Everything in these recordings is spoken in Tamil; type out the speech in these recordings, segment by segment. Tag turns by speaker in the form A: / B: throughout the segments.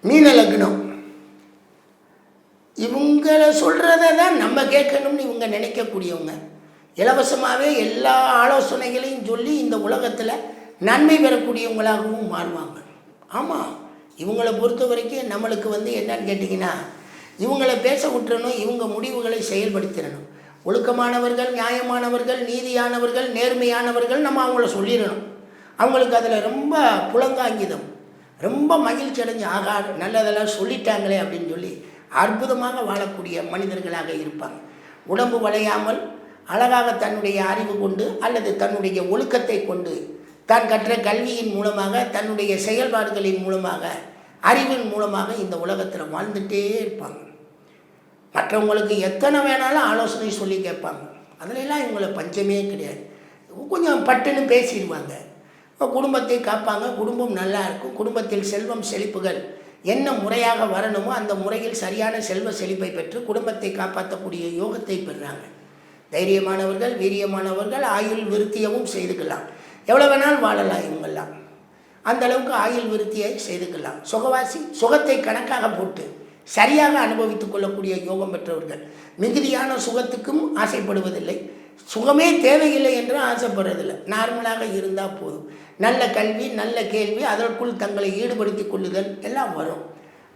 A: மீன லக்னம். இவங்கள சொல்கிறத தான் நம்ம கேட்கணும்னு இவங்க நினைக்கக்கூடியவங்க. இலவசமாகவே எல்லா ஆலோசனைகளையும் சொல்லி இந்த உலகத்தில் நன்மை பெறக்கூடியவங்களாகவும் மாறுவாங்க. ஆமாம், இவங்களை பொறுத்த வரைக்கும் நம்மளுக்கு என்னன்னு கேட்டிங்கன்னா, இவங்களை பேச விட்டுறணும், இவங்க முடிவுகளை செயல்படுத்திடணும். ஒழுக்கமானவர்கள், நியாயமானவர்கள், நீதியானவர்கள், நேர்மையானவர்கள் நம்ம அவங்கள சொல்லிடணும். அவங்களுக்கு அதில் ரொம்ப புலங்காங்கிதம், ரொம்ப மகிழ்ச்சி அடைஞ்சு ஆகா நல்லதெல்லாம் சொல்லிட்டாங்களே அப்படின்னு சொல்லி அற்புதமாக வாழக்கூடிய மனிதர்களாக இருப்பாங்க. உடம்பு வளையாமல் அழகாக தன்னுடைய அறிவு கொண்டு அல்லது தன்னுடைய ஒழுக்கத்தை கொண்டு தான் கற்ற கல்வியின் மூலமாக தன்னுடைய செயல்பாடுகளின் மூலமாக அறிவின் மூலமாக இந்த உலகத்தில் வாழ்ந்துகிட்டே இருப்பாங்க. மற்றவங்களுக்கு எத்தனை வேணாலும் ஆலோசனை சொல்லி கேட்பாங்க. அதிலெல்லாம் இவங்களை பஞ்சமே கிடையாது. கொஞ்சம் பட்டுன்னு பேசிடுவாங்க, குடும்பத்தை காப்பாங்க, குடும்பம் நல்லா இருக்கும், குடும்பத்தில் செல்வம் செழிப்புகள் என்ன முறையாக வரணுமோ அந்த முறையில் சரியான செல்வ செழிப்பை பெற்று குடும்பத்தை காப்பாற்றக்கூடிய யோகத்தை பெறுறாங்க. தைரியமானவர்கள், வீரியமானவர்கள், ஆயுள் விருத்தியவும் செய்துக்கலாம். எவ்வளோ வேணாலும் வாழலாம் இவங்கெல்லாம். அந்த அளவுக்கு ஆயுள் விருத்தியை செய்துக்கலாம். சுகவாசி, சுகத்தை கணக்காக போட்டு சரியாக அனுபவித்து கொள்ளக்கூடிய யோகம் பெற்றவர்கள். மிகுதியான சுகத்துக்கும் ஆசைப்படுவதில்லை, சுகமே தேவையில்லை என்று ஆசைப்படுறதில்லை. நார்மலாக இருந்தால் போதும். நல்ல கல்வி, நல்ல கேள்வி, அதற்குள் தங்களை ஈடுபடுத்தி கொள்ளுதல் எல்லாம் வரும்.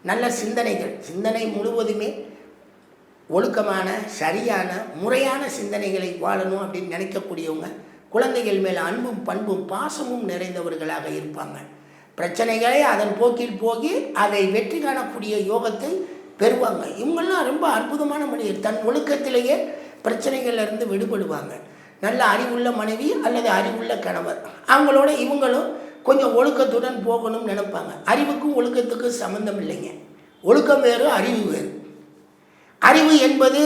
A: நல்ல சிந்தனைகள், சிந்தனை முழுவதுமே ஒழுக்கமான சரியான முறையான சிந்தனைகளை வாழணும் அப்படின்னு நினைக்கக்கூடியவங்க. குழந்தைகள் மேலே அன்பும் பண்பும் பாசமும் நிறைந்தவர்களாக இருப்பாங்க. பிரச்சனைகளை அதன் போக்கில் போகி அதை வெற்றி காணக்கூடிய யோகத்தை பெறுவாங்க. இவங்கெல்லாம் ரொம்ப அற்புதமான மனிதர். தன் ஒழுக்கத்திலேயே பிரச்சனைகள்லேருந்து விடுபடுவாங்க. நல்ல அறிவுள்ள மனைவி அல்லது அறிவுள்ள கணவர், அவங்களோட இவங்களும் கொஞ்சம் ஒழுக்கத்துடன் போகணும்னு நினைப்பாங்க. அறிவுக்கும் ஒழுக்கத்துக்கும் சம்மந்தம் இல்லைங்க. ஒழுக்கம் வேறு, அறிவு வேறு. அறிவு என்பது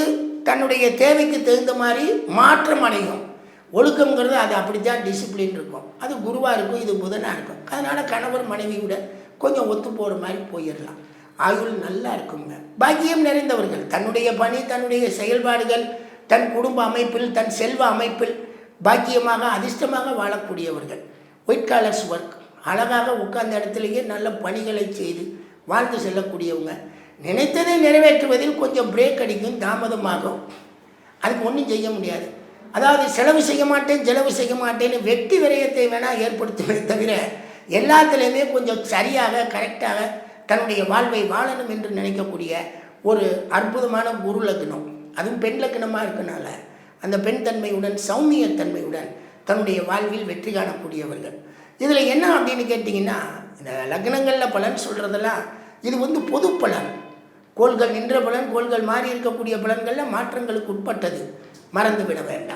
A: தன்னுடைய தேவைக்கு தகுந்த மாதிரி மாற்றம் அடையும். ஒழுக்கங்கிறது அது அப்படித்தான் டிசிப்ளின் இருக்கும். அது குருவாக இருக்கும், இது புதனாக இருக்கும். அதனால் கணவர் மனைவியோட கொஞ்சம் ஒத்து போகிற மாதிரி போயிடலாம். ஆயுள் நல்லா இருக்குங்க. பாக்கியம் நிறைந்தவர்கள். தன்னுடைய பணி, தன்னுடைய செயல்பாடுகள், தன் குடும்ப அமைப்பில், தன் செல்வ அமைப்பில் பாக்கியமாக அதிர்ஷ்டமாக வாழக்கூடியவர்கள். ஒயிட் காலர்ஸ் ஒர்க், அழகாக உட்கார்ந்த இடத்துலையே நல்ல பணிகளை செய்து வாழ்ந்து செல்லக்கூடியவங்க. நினைத்ததை நிறைவேற்றுவதில் கொஞ்சம் பிரேக் அடிக்கும், தாமதமாகும். அதுக்கு ஒன்றும் செய்ய முடியாது. அதாவது செலவு செய்ய மாட்டேன்னு வெட்டி விரயத்தை வேணால் ஏற்படுத்துவதை தவிர எல்லாத்துலேயுமே கொஞ்சம் சரியாக கரெக்டாக தன்னுடைய வாழ்வை வாழணும் என்று நினைக்கக்கூடிய ஒரு அற்புதமான குரு லக்னம். அதுவும் பெண் லக்னமாக இருக்கனால அந்த பெண் தன்மையுடன் சௌமியத்தன்மையுடன் தன்னுடைய வாழ்வில் வெற்றி காணக்கூடியவர்கள். இதில் என்ன அப்படின்னு கேட்டிங்கன்னா, இந்த லக்னங்களில் பலன் சொல்கிறதெல்லாம் இது பொது பலன். கோள்கள் நின்ற பலன், கோள்கள் மாறி இருக்கக்கூடிய பலன்களில் மாற்றங்களுக்கு உட்பட்டது, மறந்து விட வேண்டாம்.